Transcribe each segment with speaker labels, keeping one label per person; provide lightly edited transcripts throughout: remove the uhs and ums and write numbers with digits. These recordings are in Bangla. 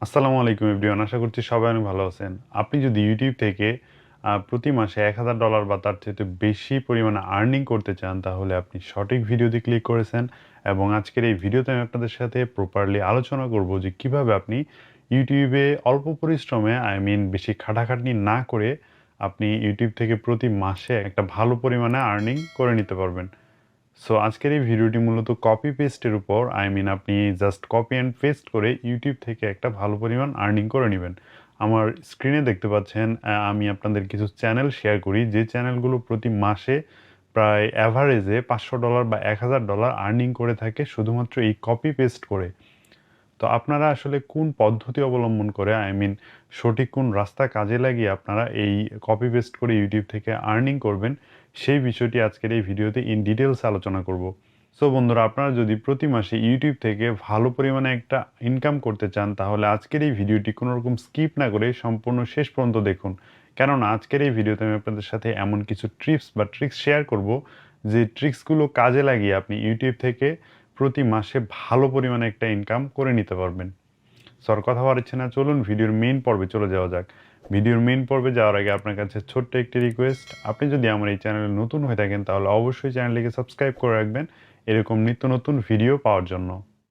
Speaker 1: আসসালামু আলাইকুম এভরিওয়ান। আশা করছি সবাই অনেক ভালো আছেন। আপনি যদি ইউটিউব থেকে প্রতি মাসে $১,০০০ বা তার চাইতে বেশি পরিমাণে আর্নিং করতে চান, তাহলে আপনি সঠিক ভিডিওতে ক্লিক করেছেন এবং আজকের এই ভিডিওতে আমি আপনাদের সাথে প্রপারলি আলোচনা করব যে কিভাবে আপনি ইউটিউবে অল্প পরিশ্রমে বেশি খাটাখাটনি না করে আপনি ইউটিউব থেকে প্রতি মাসে একটা ভালো পরিমাণে আর্নিং করে নিতে পারবেন। সো আজকের এই ভিডিওটি মূলত কপি পেস্টের উপর আপনি জাস্ট কপি অ্যান্ড পেস্ট করে ইউটিউব থেকে একটা ভালো পরিমাণ আর্নিং করে নেবেন। আমার স্ক্রিনে দেখতে পাচ্ছেন আমি আপনাদের কিছু চ্যানেল শেয়ার করি যে চ্যানেলগুলো প্রতি মাসে প্রায় অ্যাভারেজে $500 বা $১,০০০ আর্নিং করে থাকে শুধুমাত্র এই কপি পেস্ট করে। তো আপনারা আসলে কোন পদ্ধতি অবলম্বন করে সঠিক কোন রাস্তা কাজে লাগিয়ে আপনারা এই কপি পেস্ট করে ইউটিউব থেকে আর্নিং করবেন, সেই বিষয়টি আজকের এই ভিডিওতে ইন ডিটেলস আলোচনা করব। সো বন্ধুরা, আপনারা যদি প্রতি মাসে ইউটিউব থেকে ভালো পরিমাণে একটা ইনকাম করতে চান, তাহলে আজকের এই ভিডিওটি কোনো রকম স্কিপ না করে সম্পূর্ণ শেষ পর্যন্ত দেখুন। কেননা আজকের এই ভিডিওতে আমি আপনাদের সাথে এমন কিছু টিপস বা ট্রিক্স শেয়ার করব, যে ট্রিক্সগুলো কাজে লাগিয়ে আপনি ইউটিউব থেকে প্রতি মাসে ভালো পরিমাণে একটা ইনকাম করে নিতে পারবেন। সো আর কথা বাড়াচ্ছি না, চলুন ভিডিওর মেইন পর্বে চলে যাওয়া যাক। ভিডিওর মেইন পর্বে যাওয়ার আগে আপনার কাছে ছোট্ট একটি রিকোয়েস্ট, আপনি যদি আমার এই চ্যানেলে নতুন হয়ে থাকেন তাহলে অবশ্যই চ্যানেলটিকে সাবস্ক্রাইব করে রাখবেন এরকম নিত্য নতুন ভিডিও পাওয়ার জন্য।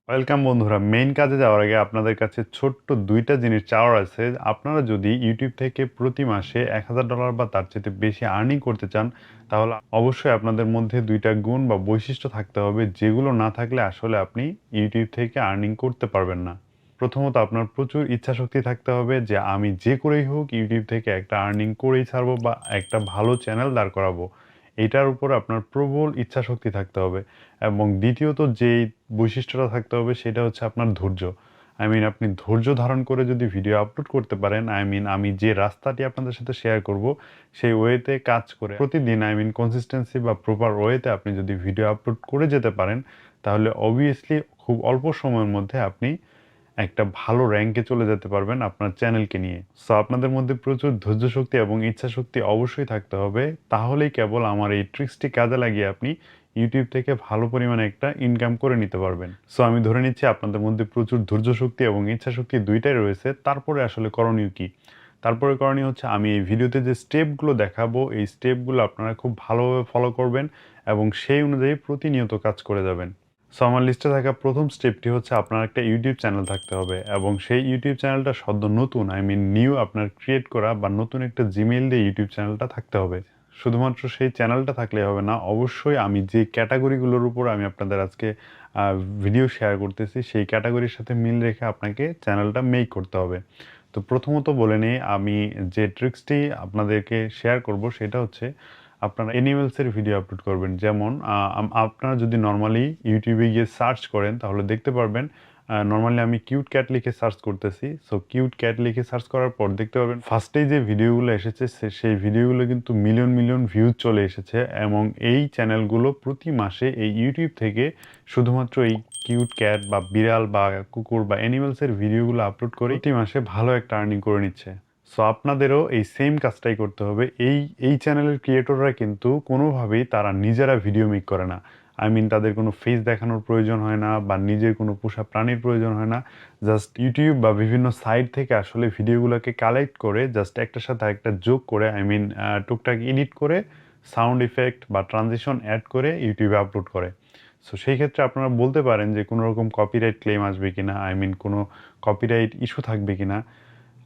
Speaker 1: ওয়েলকাম বন্ধুরা, মেইন কাজে যাওয়ার আগে আপনাদের কাছে ছোট্ট দুইটা জিনিস চাওয়ার আছে। আপনারা যদি ইউটিউব থেকে প্রতি মাসে $১,০০০ বা তার চেয়ে বেশি আর্নিং করতে চান, তাহলে অবশ্যই আপনাদের মধ্যে দুইটা গুণ বা বৈশিষ্ট্য থাকতে হবে, যেগুলো না থাকলে আসলে আপনি ইউটিউব থেকে আর্নিং করতে পারবেন না। প্রথমত আপনার প্রচুর ইচ্ছাশক্তি থাকতে হবে যে আমি যে করেই হোক ইউটিউব থেকে একটা আর্নিং করেই ছাড়বো বা একটা ভালো চ্যানেল দাঁড় করাবো। এটার উপর আপনার প্রবল ইচ্ছাশক্তি থাকতে হবে। এবং দ্বিতীয়ত যেই বৈশিষ্ট্যটা থাকতে হবে সেটা হচ্ছে আপনার ধৈর্য। আপনি ধৈর্য ধারণ করে যদি ভিডিও আপলোড করতে পারেন, আমি যে রাস্তাটি আপনাদের সাথে শেয়ার করব সেই ওয়েতে কাজ করে প্রতিদিন কনসিস্টেন্সি বা প্রপার ওয়েতে আপনি যদি ভিডিও আপলোড করে যেতে পারেন, তাহলে অবভিয়াসলি খুব অল্প সময়ের মধ্যে আপনি একটা ভালো র্যাঙ্কে চলে যেতে পারবেন আপনার চ্যানেলকে নিয়ে। সো আপনাদের মধ্যে প্রচুর ধৈর্য শক্তি এবং ইচ্ছা শক্তি অবশ্যই থাকতে হবে। তাহলেই কেবল আমার এই ট্রিক্সটি কাজে লাগিয়ে আপনি ইউটিউব থেকে ভালো পরিমাণে একটা ইনকাম করে নিতে পারবেন। সো আমি ধরে নিচ্ছি আপনাদের মধ্যে প্রচুর ধৈর্য শক্তি এবং ইচ্ছা শক্তি দুইটাই রয়েছে। তারপরে আসলে করণীয় কি? তারপরে করণীয় হচ্ছে আমি এই ভিডিওতে যে স্টেপগুলো দেখাবো, এই স্টেপগুলো আপনারা খুব ভালোভাবে ফলো করবেন এবং সেই অনুযায়ী প্রতিনিয়ত কাজ করে যাবেন। সো আমার লিস্টে থাকা প্রথম স্টেপটি হচ্ছে আপনার একটা ইউটিউব চ্যানেল থাকতে হবে এবং সেই ইউটিউব চ্যানেলটা সদ্য নতুন নিউ আপনার ক্রিয়েট করা বা নতুন একটা জিমেইল দিয়ে ইউটিউব চ্যানেলটা থাকতে হবে। শুধুমাত্র সেই চ্যানেলটা থাকলে হবে না, অবশ্যই আমি যে ক্যাটাগরিগুলোর উপর আমি আপনাদের আজকে ভিডিও শেয়ার করতেছি সেই ক্যাটাগরির সাথে মিল রেখে আপনাকে চ্যানেলটা মেক করতে হবে। তো প্রথমত বলে নিই, আমি যে ট্রিক্সটি আপনাদেরকে শেয়ার করব সেটা হচ্ছে আপনারা অ্যানিমেলসের ভিডিও আপলোড করবেন। যেমন আপনারা যদি নরমালি ইউটিউবে গিয়ে সার্চ করেন তাহলে দেখতে পারবেন, নরমালি আমি কিউট ক্যাট লিখে সার্চ করতেছি। সো কিউট ক্যাট লিখে সার্চ করার পর দেখতে পারবেন ফার্স্টেই যে ভিডিওগুলো এসেছে সেই ভিডিওগুলো কিন্তু মিলিয়ন মিলিয়ন ভিউজ চলে এসেছে এবং এই চ্যানেলগুলো প্রতি মাসে এই ইউটিউব থেকে শুধুমাত্র এই কিউট ক্যাট বা বিড়াল বা কুকুর বা অ্যানিমেলসের ভিডিওগুলো আপলোড করে প্রতি মাসে ভালো একটা আর্নিং করে নিচ্ছে। সো আপনাদেরও এই সেম কাজটাই করতে হবে। এই চ্যানেলের ক্রিয়েটররা কিন্তু কোনোভাবেই তারা নিজেরা ভিডিও মেক করে না। তাদের কোনো ফেস দেখানোর প্রয়োজন হয় না বা নিজের কোনো পোষা প্রাণীর প্রয়োজন হয় না। জাস্ট ইউটিউব বা বিভিন্ন সাইট থেকে আসলে ভিডিওগুলোকে কালেক্ট করে জাস্ট একটার সাথে আরেকটা যোগ করে টুকটাক এডিট করে সাউন্ড ইফেক্ট বা ট্রানজিশন অ্যাড করে ইউটিউবে আপলোড করে। সো সেই ক্ষেত্রে আপনারা বলতে পারেন যে কোনো রকম কপিরাইট ক্লেম আসবে কিনা, কোনো কপিরাইট ইস্যু থাকবে কিনা।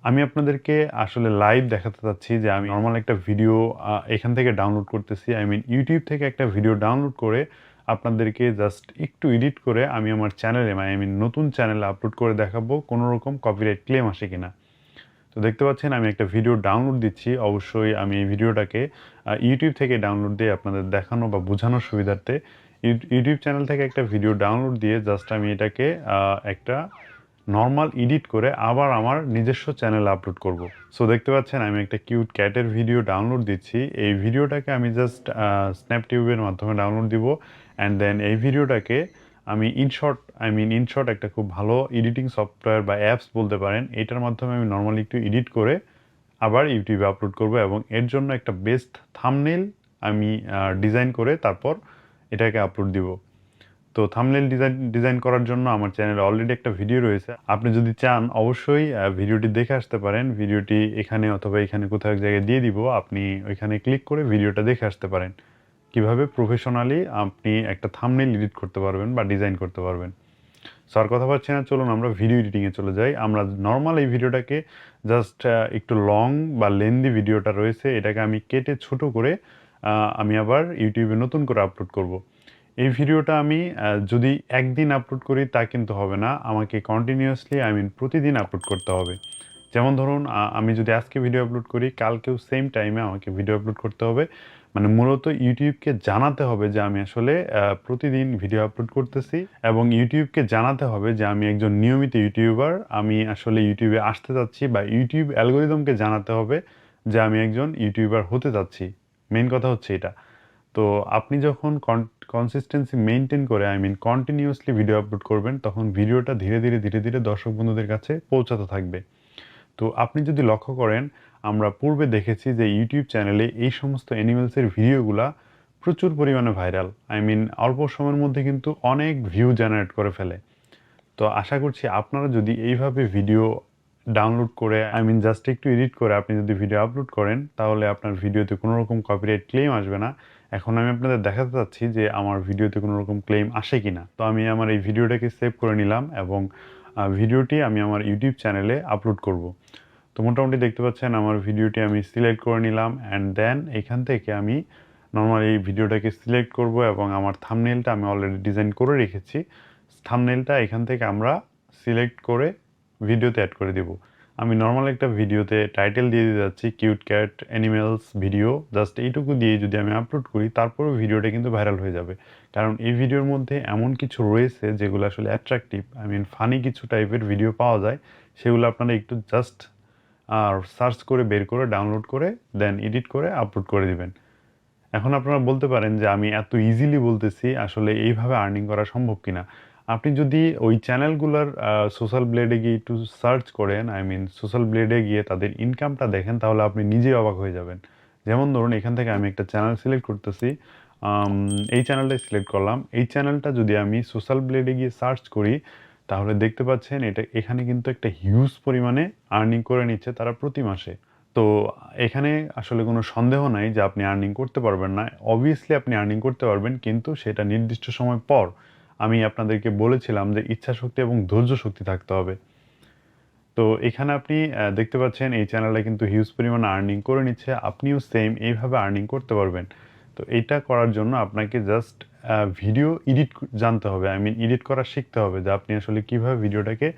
Speaker 1: আমি আপনাদেরকে আসলে লাইভ দেখাতে চাচ্ছি যে আমি নরমাল একটা ভিডিও এখান থেকে ডাউনলোড করতেছি। ইউটিউব থেকে একটা ভিডিও ডাউনলোড করে আপনাদেরকে জাস্ট একটু এডিট করে আমি আমার চ্যানেলে নতুন চ্যানেলে আপলোড করে দেখাবো কোনো রকম কপিরাইট ক্লেম আসে কিনা। তো দেখতে পাচ্ছেন আমি একটা ভিডিও ডাউনলোড দিচ্ছি। অবশ্যই আমি এই ভিডিওটাকে ইউটিউব থেকে ডাউনলোড দিয়ে আপনাদের দেখানো বা বোঝানোর সুবিধার্থে ইউটিউব চ্যানেল থেকে একটা ভিডিও ডাউনলোড দিয়ে জাস্ট আমি এটাকে একটা নরমাল এডিট করে আবার আমার নিজস্ব চ্যানেলে আপলোড করব। সো দেখতে পাচ্ছেন আমি একটা কিউট ক্যাটের ভিডিও ডাউনলোড দিচ্ছি। এই ভিডিওটাকে আমি জাস্ট স্ন্যাপটিউবের মাধ্যমে ডাউনলোড দিব অ্যান্ড দেন এই ভিডিওটাকে আমি ইনশর্ট একটা খুব ভালো এডিটিং সফটওয়্যার বা অ্যাপস বলতে পারেন, এটার মাধ্যমে আমি নরমালি একটু এডিট করে আবার ইউটিউবে আপলোড করব এবং এর জন্য একটা বেস্ট থাম্বনেইল আমি ডিজাইন করে তারপর এটাকে আপলোড দিব। তো থাম্বনেল ডিজাইন করার জন্য আমার চ্যানেলে অলরেডি একটা ভিডিও রয়েছে। আপনি যদি চান অবশ্যই ভিডিওটি দেখে আসতে পারেন। ভিডিওটি এখানে অথবা এখানে কোথাও এক জায়গায় দিয়ে দিব। আপনি ওইখানে ক্লিক করে ভিডিওটা দেখে আসতে পারেন। কিভাবে প্রফেশনালি আপনি একটা থাম্বনেল এডিট করতে পারবেন বা ডিজাইন করতে পারবেন। সো আর কথা পাচ্ছি না, চলুন আমরা ভিডিও এডিটিংয়ে চলে যাই। আমরা নর্মাল এই ভিডিওটাকে জাস্ট একটু লং বা লেন্দি ভিডিওটা রয়েছে, এটাকে আমি কেটে ছোট করে আমি আবার ইউটিউবে নতুন করে আপলোড করব। এই ভিডিওটা আমি যদি একদিন আপলোড করি তা কিন্তু হবে না, আমাকে কন্টিনিউয়াসলি প্রতিদিন আপলোড করতে হবে। যেমন ধরুন আমি যদি আজকে ভিডিও আপলোড করি, কালকেও সেম টাইমে আমাকে ভিডিও আপলোড করতে হবে। মানে মূলত ইউটিউবকে জানাতে হবে যে আমি আসলে প্রতিদিন ভিডিও আপলোড করতেছি, এবং ইউটিউবকে জানাতে হবে যে আমি একজন নিয়মিত ইউটিউবার, আমি আসলে ইউটিউবে আসতে যাচ্ছি, বা ইউটিউব অ্যালগোরিদমকে জানাতে হবে যে আমি একজন ইউটিউবার হতে যাচ্ছি। মেইন কথা হচ্ছে এটা। তো আপনি যখন কনসিস্টেন্সি মেনটেন করে কন্টিনিউয়াসলি ভিডিও আপলোড করবেন, তখন ভিডিওটা ধীরে ধীরে ধীরে ধীরে দর্শক বন্ধুদের কাছে পৌঁছাতে থাকবে। তো আপনি যদি লক্ষ্য করেন, আমরা পূর্বে দেখেছি যে ইউটিউব চ্যানেলে এই সমস্ত অ্যানিমেলসের ভিডিওগুলা প্রচুর পরিমাণে ভাইরাল। অল্প সময়ের মধ্যে কিন্তু অনেক ভিউ জেনারেট করে ফেলে। তো আশা করছি আপনারা যদি এইভাবে ভিডিও ডাউনলোড করে জাস্ট একটু এডিট করে আপনি যদি ভিডিও আপলোড করেন, তাহলে আপনার ভিডিওতে কোনো রকম কপিরাইট ক্লেম আসবে না। এখন আমি আপনাদের দেখাতে চাচ্ছি যে আমার ভিডিওতে কোনো রকম ক্লেম আসে কিনা। তো আমি আমার এই ভিডিওটাকে সেভ করে নিলাম, এবং ভিডিওটি আমি আমার ইউটিউব চ্যানেলে আপলোড করব। তো মোটামুটি দেখতে পাচ্ছেন আমার ভিডিওটি আমি সিলেক্ট করে নিলাম, অ্যান্ড দেন এখান থেকে আমি নর্মালি এই ভিডিওটাকে সিলেক্ট করব, এবং আমার থাম্বনেলটা আমি অলরেডি ডিজাইন করে রেখেছি। থাম্বনেলটা এখান থেকে আমরা সিলেক্ট করে ভিডিওতে অ্যাড করে দিব। আমি নর্মাল একটা ভিডিওতে টাইটেল দিয়ে দিতে যাচ্ছি cute cat animals video, just এইটুকু দিয়ে যদি আমি আপলোড করি, তারপরেও ভিডিওটা কিন্তু ভাইরাল হয়ে যাবে। কারণ এই ভিডিওর মধ্যে এমন কিছু রয়েছে যেগুলো আসলে অ্যাট্রাকটিভ, ফানি কিছু টাইপের ভিডিও পাওয়া যায়। সেগুলো আপনারা একটু জাস্ট আর সার্চ করে বের করে ডাউনলোড করে দেন এডিট করে আপলোড করে দিবেন। এখন আপনারা বলতে পারেন যে আমি এত ইজিলি বলতেছি, আসলে এইভাবে আর্নিং করা সম্ভব কিনা। আপনি যদি ওই চ্যানেলগুলোর সোশ্যাল ব্লেডে গিয়ে একটু সার্চ করেন, সোশ্যাল ব্লেডে গিয়ে তাদের ইনকামটা দেখেন, তাহলে আপনি নিজেই অবাক হয়ে যাবেন। যেমন ধরুন এখান থেকে আমি একটা চ্যানেল সিলেক্ট করতেছি, এই চ্যানেলটাই সিলেক্ট করলাম। এই চ্যানেলটা যদি আমি সোশ্যাল ব্লেডে গিয়ে সার্চ করি, তাহলে দেখতে পাচ্ছেন এখানে কিন্তু একটা হিউজ পরিমাণে আর্নিং করে নিচ্ছে তারা প্রতি মাসে। তো এখানে আসলে কোনো সন্দেহ নাই যে আপনি আর্নিং করতে পারবেন না। অবভিয়াসলি আপনি আর্নিং করতে পারবেন, কিন্তু সেটা নির্দিষ্ট সময় পর। আমি আপনাদেরকে বলেছিলাম যে ইচ্ছাশক্তি এবং ধৈর্য শক্তি থাকতে হবে। তো এখানে আপনি দেখতে পাচ্ছেন এই চ্যানেলটা কিন্তু হিউজ পরিমাণে আর্নিং করে নিচ্ছে। আপনিও সেম এইভাবে আর্নিং করতে পারবেন। তো এইটা করার জন্য আপনাকে জাস্ট ভিডিও এডিট জানতে হবে। এডিট করা শিখতে হবে, যে আপনি আসলে কিভাবে ভিডিওটাকে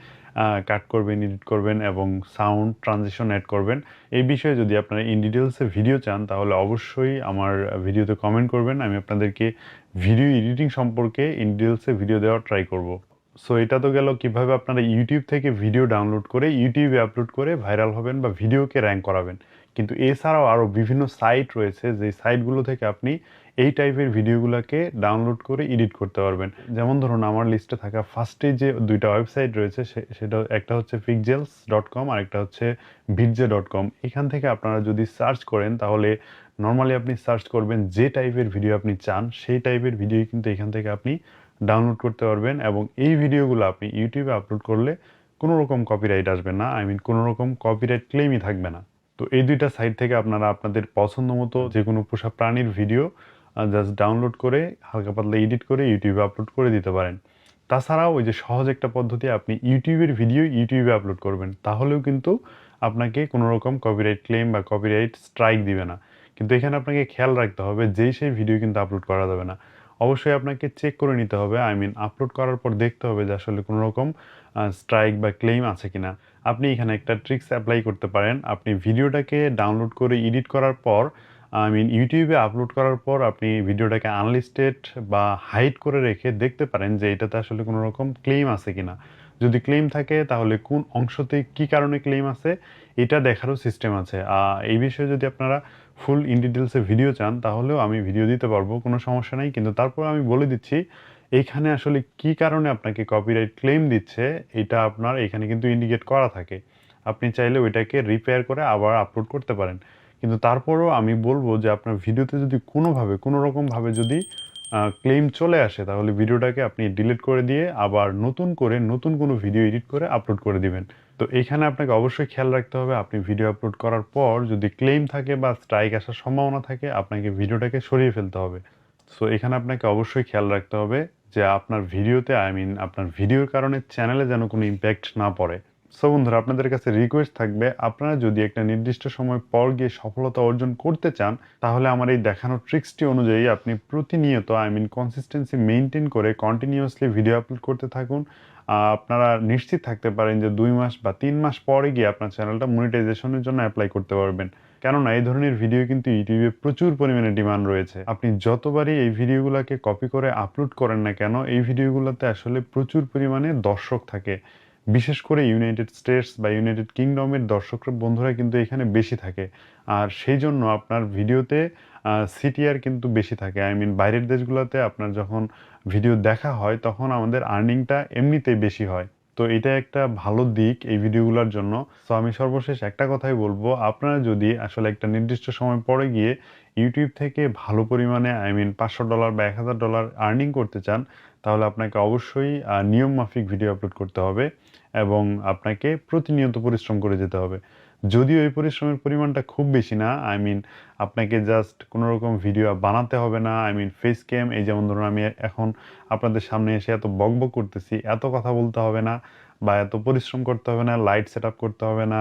Speaker 1: কাট করবেন, এডিট করবেন, এবং সাউন্ড ট্রানজিশন অ্যাড করবেন। এই বিষয়ে যদি আপনারা ইন ডিটেলসে ভিডিও চান, তাহলে অবশ্যই আমার ভিডিওতে কমেন্ট করবেন। আমি আপনাদেরকে ভিডিও এডিটিং সম্পর্কে ইন ডিটেলসে ভিডিও দেওয়ার ট্রাই করব। সো এটা তো গেল কিভাবে আপনারা ইউটিউব থেকে ভিডিও ডাউনলোড করে ইউটিউবে আপলোড করে ভাইরাল হবেন বা ভিডিওকে র্যাঙ্ক করাবেন। কিন্তু এছাড়াও আরও বিভিন্ন সাইট রয়েছে, যে সাইটগুলো থেকে আপনি এই টাইপের ভিডিওগুলোকে ডাউনলোড করে এডিট করতে পারবেন। যেমন ধরুন আমার লিস্টে থাকা ফার্স্টে যে দুইটা ওয়েবসাইট রয়েছে, সেটা একটা হচ্ছে pixels.com আর একটা হচ্ছে vidje.com। এখান থেকে আপনারা যদি সার্চ করেন, তাহলে নর্মালি আপনি সার্চ করবেন যে টাইপের ভিডিও আপনি চান, সেই টাইপের ভিডিও কিন্তু এখান থেকে আপনি ডাউনলোড করতে পারবেন, এবং এই ভিডিওগুলো আপনি ইউটিউবে আপলোড করলে কোনো রকম কপিরাইট আসবে না। কোনো রকম কপিরাইট ক্লেমই থাকবে না। তো এই দুইটা সাইট থেকে আপনারা আপনাদের পছন্দ মতো যে কোনো পোষা প্রাণীর ভিডিও জাস্ট ডাউনলোড করে হালকা পাতলা এডিট করে ইউটিউবে আপলোড করে দিতে পারেন। তাছাড়াও ওই যে সহজ একটা পদ্ধতি, আপনি ইউটিউবের ভিডিও ইউটিউবে আপলোড করবেন, তাহলেও কিন্তু আপনাকে কোনো রকম কপিরাইট ক্লেম বা কপিরাইট স্ট্রাইক দিবে না। কিন্তু এখানে আপনাকে খেয়াল রাখতে হবে, যেই সেই ভিডিও কিন্তু আপলোড করা যাবে না। অবশ্যই আপনাকে চেক করে নিতে হবে, আপলোড করার পর দেখতে হবে যে আসলে কোনো রকম স্ট্রাইক বা ক্লেম আছে কিনা। আপনি এখানে একটা ট্রিক্স অ্যাপ্লাই করতে পারেন। আপনি ভিডিওটাকে ডাউনলোড করে এডিট করার পর ইউটিউবে আপলোড করার পর আপনি ভিডিওটাকে আনলিস্টেড বা হাইড করে রেখে দেখতে পারেন যে এটাতে আসলে কোনো রকম ক্লেম আছে কিনা। যদি ক্লেম থাকে, তাহলে কোন অংশতে কী কারণে ক্লেম আছে এটা দেখারও সিস্টেম আছে। এই বিষয়ে যদি আপনারা ফুল ইন ডিটেলসে ভিডিও চান, তাহলেও আমি ভিডিও দিতে পারবো, কোনো সমস্যা নাই। কিন্তু তারপর আমি বলে দিচ্ছি এইখানে আসলে কী কারণে আপনাকে কপিরাইট ক্লেম দিচ্ছে, এটা আপনার এখানে কিন্তু ইন্ডিকেট করা থাকে। আপনি চাইলে ওইটাকে রিপেয়ার করে আবার আপলোড করতে পারেন। কিন্তু তারপরেও আমি বলবো যে আপনার ভিডিওতে যদি কোনো রকমভাবে যদি ক্লেম চলে আসে তাহলে ভিডিওটাকে আপনি ডিলিট করে দিয়ে আবার নতুন করে নতুন কোনো ভিডিও এডিট করে আপলোড করে দিবেন। তো এইখানে আপনাকে অবশ্যই খেয়াল রাখতে হবে আপনি ভিডিও আপলোড করার পর যদি ক্লেম থাকে বা স্ট্রাইক আসার সম্ভাবনা থাকে আপনাকে ভিডিওটাকে সরিয়ে ফেলতে হবে। সো এখানে আপনাকে অবশ্যই খেয়াল রাখতে হবে যে আপনার ভিডিওতে আপনার ভিডিওর কারণে চ্যানেলে যেন কোনো ইম্প্যাক্ট না পড়ে। সো বন্ধুরা আপনাদের কাছে রিকোয়েস্ট থাকবে আপনারা যদি একটা নির্দিষ্ট সময় পর গিয়ে সফলতা অর্জন করতে চান তাহলে আমার এই দেখানো ট্রিক্সটি অনুযায়ী আপনি প্রতিনিয়ত কনসিস্টেন্সি মেইনটেইন করে কন্টিনিউয়াসলি ভিডিও আপলোড করতে থাকুন। আপনারা নিশ্চিত থাকতে পারেন যে 2 মাস বা 3 মাস পরে গিয়ে আপনার চ্যানেলটা মনিটাইজেশনের জন্য এপ্লাই করতে পারবেন। কেননা এই ধরনের ভিডিও কিন্তু ইউটিউবে প্রচুর পরিমাণে ডিমান্ড রয়েছে। আপনি যতবারই এই ভিডিওগুলোকে কপি করে আপলোড করেন না কেন এই ভিডিওগুলোতে আসলে প্রচুর পরিমাণে দর্শক থাকে। বিশেষ করে ইউনাইটেড স্টেটস বা ইউনাইটেড কিংডমের দর্শকরা বন্ধুরা কিন্তু এখানে বেশি থাকে। আর সেই জন্য আপনার ভিডিওতে সিটিআর কিন্তু বেশি থাকে। বাইরের দেশগুলোতে আপনার যখন ভিডিও দেখা হয় তখন আমাদের আর্নিংটা এমনিতেই বেশি হয়। তো এটা একটা ভালো দিক এই ভিডিওগুলোর জন্য। সো আমি সর্বশেষ একটা কথাই বলবো, আপনারা যদি আসলে একটা নির্দিষ্ট সময় পরে গিয়ে ইউটিউব থেকে ভালো পরিমাণে $500 বা $1000 আর্নিং করতে চান, তাহলে আপনাকে অবশ্যই নিয়ম মাফিক ভিডিও আপলোড করতে হবে এবং আপনাকে প্রতিনিয়ত পরিশ্রম করে যেতে হবে। যদিও এই পরিশ্রমের পরিমাণটা খুব বেশি না, আপনাকে জাস্ট কোনো রকম ভিডিও বানাতে হবে না। ফেস ক্যাম এই যেমন ধরুন আমি এখন আপনাদের সামনে এসে এত বকবক করতেছি, এত কথা বলতে হবে না বা এত পরিশ্রম করতে হবে না, লাইট সেটআপ করতে হবে না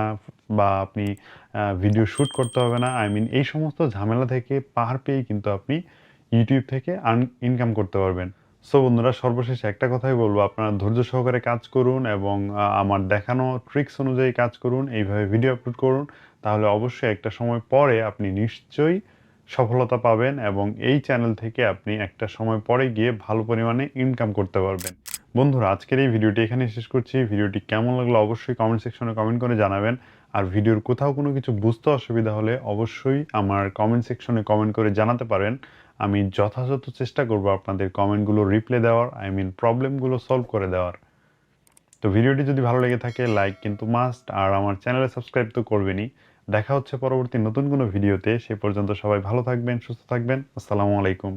Speaker 1: বা আপনি ভিডিও শুট করতে হবে না। এই সমস্ত ঝামেলা থেকে পার পেয়েই কিন্তু আপনি ইউটিউব থেকে ইনকাম করতে পারবেন। সো বন্ধুরা সর্বশেষে একটা কথাই বলবো, আপনারা ধৈর্য সহকারে কাজ করুন এবং আমার দেখানো ট্রিক্স অনুযায়ী কাজ করুন, এইভাবে ভিডিও আপলোড করুন। তাহলে অবশ্যই একটা সময় পরে আপনি নিশ্চয়ই সফলতা পাবেন এবং এই চ্যানেল থেকে আপনি একটা সময় পরে গিয়ে ভালো পরিমাণে ইনকাম করতে পারবেন। বন্ধুরা আজকের এই ভিডিওটি এখানেই শেষ করছি। ভিডিওটি কেমন লাগলো অবশ্যই কমেন্ট সেকশনে কমেন্ট করে জানাবেন। আর ভিডিওর কোথাও কোনো কিছু বুঝতে অসুবিধা হলে অবশ্যই আমার কমেন্ট সেকশনে কমেন্ট করে জানাতে পারেন। আমি যথাযথ চেষ্টা করব আপনাদের কমেন্টগুলো রিপ্লাই দেওয়ার, প্রবলেমগুলো সলভ করে দেওয়ার। তো ভিডিওটি যদি ভালো লেগে থাকে লাইক কিন্তু মাস্ট, আর আমার চ্যানেলে সাবস্ক্রাইব তো করবেনই। দেখা হচ্ছে পরবর্তী নতুন কোনো ভিডিওতে। সে পর্যন্ত সবাই ভালো থাকবেন, সুস্থ থাকবেন। আসসালামু আলাইকুম।